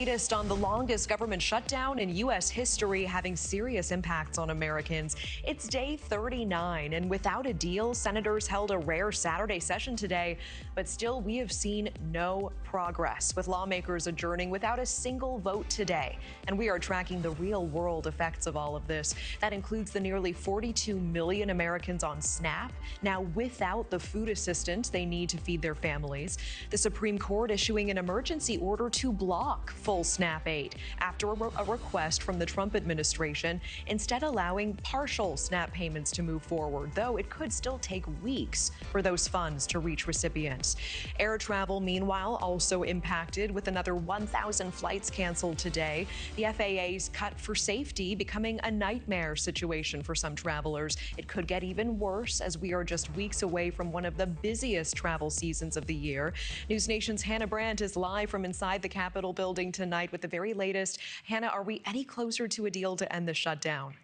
Latest on the longest government shutdown in U.S. history, having serious impacts on Americans. It's day 39, and without a deal, senators held a rare Saturday session today, but still we have seen no progress, with lawmakers adjourning without a single vote today. And we are tracking the real-world effects of all of this. That includes the nearly 42 million Americans on SNAP, now without the food assistance they need to feed their families. The Supreme Court issuing an emergency order to block full SNAP aid after a request from the Trump administration, instead allowing partial SNAP payments to move forward, though it could still take weeks for those funds to reach recipients. Air travel, meanwhile, also impacted, with another 1,000 flights canceled today. The FAA's cut for safety becoming a nightmare situation for some travelers. It could get even worse as we are just weeks away from one of the busiest travel seasons of the year. NewsNation's Hannah Brandt is live from inside the Capitol building tonight with the very latest. Hannah, are we any closer to a deal to end the shutdown?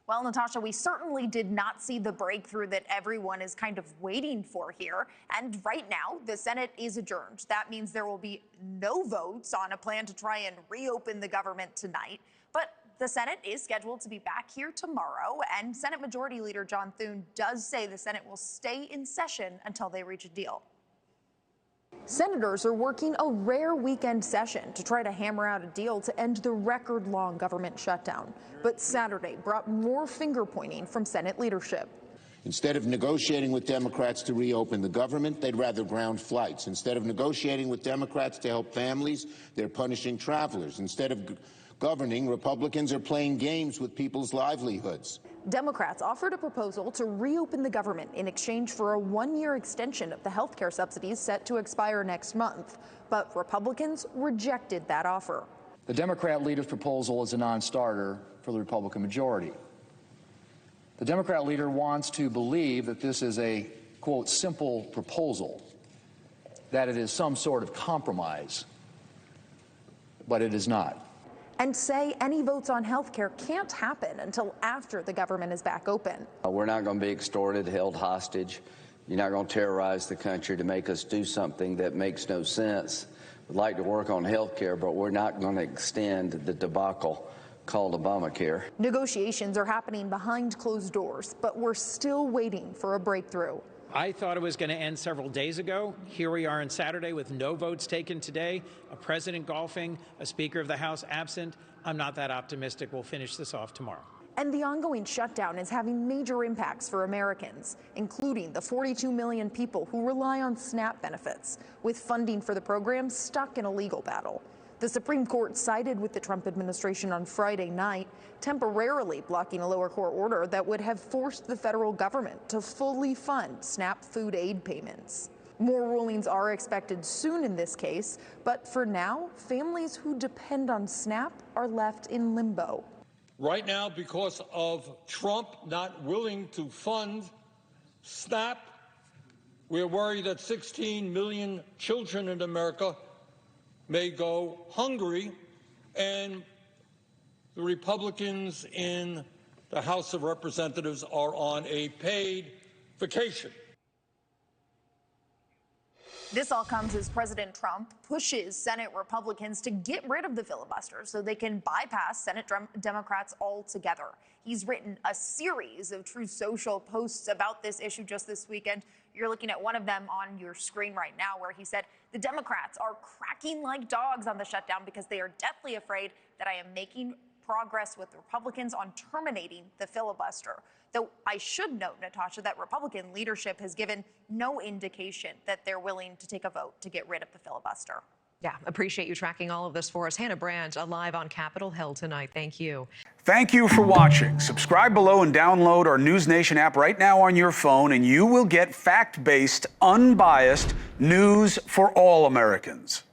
Well, Natasha, we certainly did not see the breakthrough that everyone is kind of waiting for here. And right now, the Senate is adjourned. That means there will be no votes on a plan to try and reopen the government tonight. But the Senate is scheduled to be back here tomorrow, and Senate Majority Leader John Thune does say the Senate will stay in session until they reach a deal. Senators are working a rare weekend session to try to hammer out a deal to end the record-long government shutdown. But Saturday brought more finger-pointing from Senate leadership. Instead of negotiating with Democrats to reopen the government, they'd rather ground flights. Instead of negotiating with Democrats to help families, they're punishing travelers. Instead of governing, Republicans are playing games with people's livelihoods. Democrats offered a proposal to reopen the government in exchange for a one-year extension of the health care subsidies set to expire next month. But Republicans rejected that offer. The Democrat leader's proposal is a non-starter for the Republican majority. The Democrat leader wants to believe that this is a, quote, simple proposal, that it is some sort of compromise, but it is not. And say any votes on health care can't happen until after the government is back open. We're not going to be extorted, held hostage. You're not going to terrorize the country to make us do something that makes no sense. We'd like to work on health care, but we're not going to extend the debacle called Obamacare. Negotiations are happening behind closed doors, but we're still waiting for a breakthrough. I thought it was going to end several days ago. Here we are on Saturday with no votes taken today, a president golfing, a Speaker of the House absent. I'm not that optimistic we'll finish this off tomorrow. And the ongoing shutdown is having major impacts for Americans, including the 42 million people who rely on SNAP benefits, with funding for the program stuck in a legal battle. The Supreme Court sided with the Trump administration on Friday night, temporarily blocking a lower court order that would have forced the federal government to fully fund SNAP food aid payments. More rulings are expected soon in this case, but for now, families who depend on SNAP are left in limbo. Right now, because of Trump not willing to fund SNAP, we're worried that 16 million children in America may go hungry, and the Republicans in the House of Representatives are on a paid vacation. This all comes as President Trump pushes Senate Republicans to get rid of the filibuster so they can bypass Senate Democrats altogether. He's written a series of Truth Social posts about this issue just this weekend. You're looking at one of them on your screen right now, where he said, "The Democrats are cracking like dogs on the shutdown because they are deathly afraid that I am making progress with Republicans on terminating the filibuster." Though I should note, Natasha, that Republican leadership has given no indication that they're willing to take a vote to get rid of the filibuster. Yeah, appreciate you tracking all of this for us. Hannah Brandt, live on Capitol Hill tonight. Thank you. Thank you for watching. Subscribe below and download our NewsNation app right now on your phone, and you will get fact-based, unbiased news for all Americans.